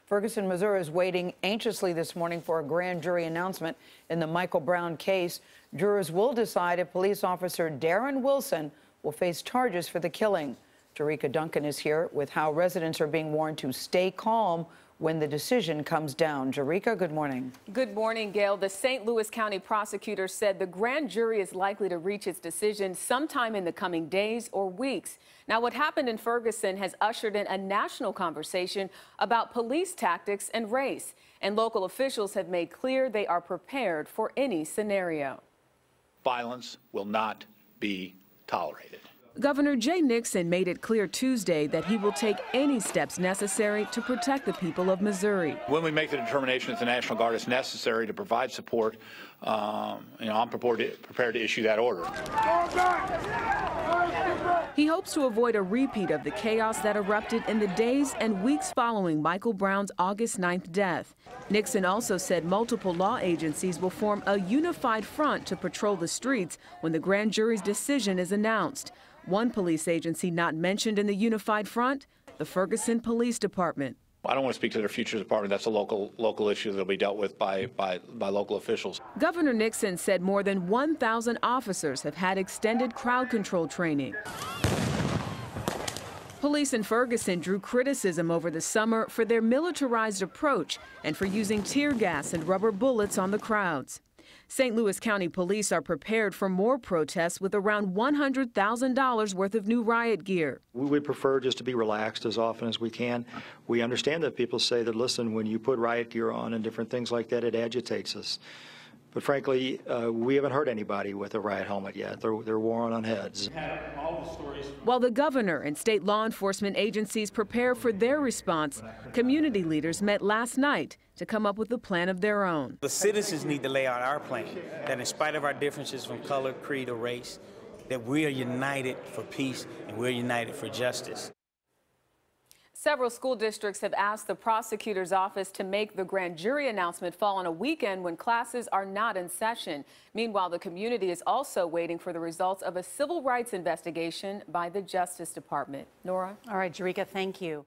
Ferguson, Missouri is waiting anxiously this morning for a grand jury announcement in the Michael Brown case. Jurors will decide if police officer Darren Wilson will face charges for the killing. Jericka Duncan is here with how residents are being warned to stay calm when the decision comes down. Jericka, good morning. Good morning, Gail. The St. Louis County prosecutor said the grand jury is likely to reach its decision sometime in the coming days or weeks. Now, what happened in Ferguson has ushered in a national conversation about police tactics and race, and local officials have made clear they are prepared for any scenario. Violence will not be tolerated. Governor Jay Nixon made it clear Tuesday that he will take any steps necessary to protect the people of Missouri. When we make the determination that the National Guard is necessary to provide support, I'm prepared to issue that order. He hopes to avoid a repeat of the chaos that erupted in the days and weeks following Michael Brown's August 9th death. Nixon also said multiple law agencies will form a unified front to patrol the streets when the grand jury's decision is announced. One police agency not mentioned in the unified front, the Ferguson Police Department. I don't want to speak to their future department. That's a local issue that will be dealt with by local officials. Governor Nixon said more than 1,000 officers have had extended crowd control training. Police in Ferguson drew criticism over the summer for their militarized approach and for using tear gas and rubber bullets on the crowds. St. Louis County Police are prepared for more protests with around $100,000 worth of new riot gear. We would prefer just to be relaxed as often as we can. We understand that people say that, listen, when you put riot gear on and different things like that, it agitates us. But frankly, we haven't hurt anybody with a riot helmet yet. They're worn on heads. While the governor and state law enforcement agencies prepare for their response, community leaders met last night to come up with a plan of their own. The citizens need to lay out our plan, that in spite of our differences from color, creed, or race, that we are united for peace and we're united for justice. Several school districts have asked the prosecutor's office to make the grand jury announcement fall on a weekend when classes are not in session. Meanwhile, the community is also waiting for the results of a civil rights investigation by the Justice Department. Nora? All right, Jericka, thank you.